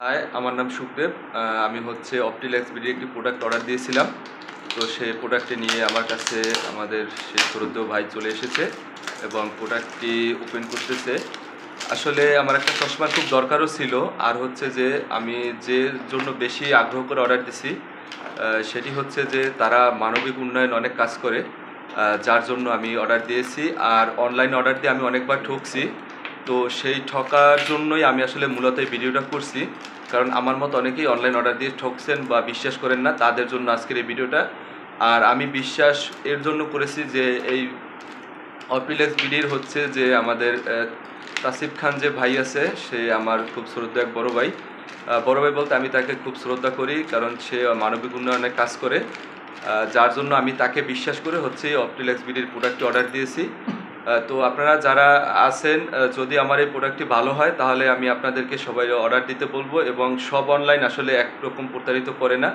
High, আমার নাম সুখদেব। আমি হচ্ছে অপটিলেক্স বিডি একটি প্রোডাক্ট অর্ডার দিয়েছিলাম। তো সেই প্রোডাক্টটি নিয়ে আমার কাছে আমাদের সেই শ্রদ্ধেয় ভাই চলে এসেছে এবং প্রোডাক্টটি ওপেন করতেছে। আসলে আমার একটা চশমার খুব দরকারও ছিল। আর হচ্ছে যে আমি যে জন্য বেশি আগ্রহ করে অর্ডার দিছি সেটি হচ্ছে যে তারা মানবিক উন্নয়ন অনেক কাজ করে, যার জন্য আমি অর্ডার দিয়েছি। আর অনলাইনে অর্ডার দিয়ে আমি অনেকবার ঠকছি। তো সেই ঠকার জন্যই আমি আসলে মূলত এই ভিডিওটা করছি, কারণ আমার মতো অনেকেই অনলাইন অর্ডার দিয়ে ঠকছেন বা বিশ্বাস করেন না, তাদের জন্য আজকের এই ভিডিওটা। আর আমি বিশ্বাস এর জন্য করেছি যে এই অপিলেক্স বিডির হচ্ছে যে আমাদের তাসিফ খান যে ভাই আছে, সে আমার খুব শ্রদ্ধা এক বড় ভাই। বড় ভাই বলতে আমি তাকে খুব শ্রদ্ধা করি, কারণ সে মানবিক উন্নয়নে কাজ করে, যার জন্য আমি তাকে বিশ্বাস করে হচ্ছে অপটিলেক্স বিডির প্রোডাক্টটি অর্ডার দিয়েছি। তো আপনারা যারা আছেন, যদি আমার এই প্রোডাক্টটি ভালো হয় তাহলে আমি আপনাদেরকে সবাই অর্ডার দিতে বলবো। এবং সব অনলাইন আসলে একরকম প্রতারিত করে না,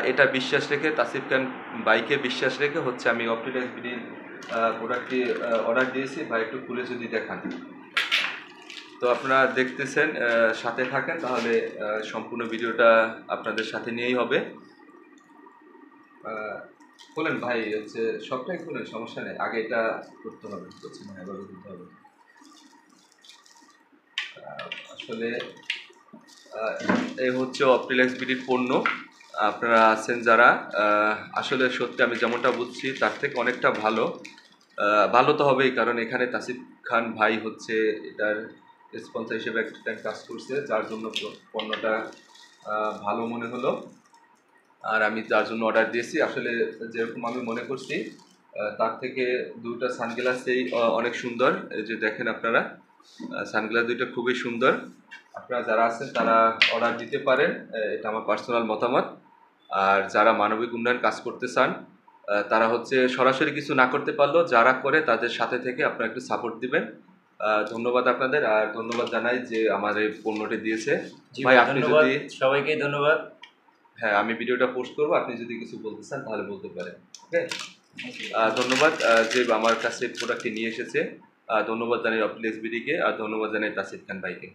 এটা বিশ্বাস রেখে, তাসিফ খান বাইকে বিশ্বাস রেখে হচ্ছে আমি অপটিলেক্স বিডির প্রোডাক্টটি অর্ডার দিয়েছি। ভাই একটু খুলে যদি দেখান। তো আপনারা দেখতেছেন, সাথে থাকেন, তাহলে সম্পূর্ণ ভিডিওটা আপনাদের সাথে নিয়েই হবে। খোলেন ভাই, হচ্ছে সবটাই খোলেন, সমস্যা নেই। আগে এটা করতে হবে, এভাবে করতে হবে। আসলে এই হচ্ছে অপটিলেক্স বিডির পণ্য। আপনারা আছেন যারা, আসলে সত্যি আমি যেমনটা বুঝছি তার থেকে অনেকটা ভালো। ভালো তো হবেই, কারণ এখানে তাসিফ খান ভাই হচ্ছে এটার স্পন্সর হিসেবে একটা কাজ করছে, যার জন্য পণ্যটা ভালো মনে হলো। আর আমি যার জন্য অর্ডার দিয়েছি, আসলে যেরকম আমি মনে করছি তার থেকে দুইটা সানগ্লাসেই অনেক সুন্দর। এই যে দেখেন আপনারা, সানগ্লাস দুইটা খুবই সুন্দর। আপনারা যারা আছেন তারা অর্ডার দিতে পারেন, এটা আমার পার্সোনাল মতামত। আর যারা মানবিক উন্নয়ন কাজ করতে চান, তারা হচ্ছে সরাসরি কিছু না করতে পারলেও যারা করে তাদের সাথে থেকে আপনারা একটু সাপোর্ট দিবেন। ধন্যবাদ আপনাদের, আর ধন্যবাদ জানাই যে আমার এই পণ্যটি দিয়েছে ভাই। আপনি যদি সবাইকে ধন্যবাদ। হ্যাঁ, আমি ভিডিওটা পোস্ট করবো, আপনি যদি কিছু বলতে চান তাহলে বলতে পারেন। ওকে, ধন্যবাদ যে আমার কাছে প্রোডাক্টটি নিয়ে এসেছে। ধন্যবাদ জানাই অপটিলেক্স বিডিকে, আর ধন্যবাদ জানাই তাসিফ খান ভাইকে।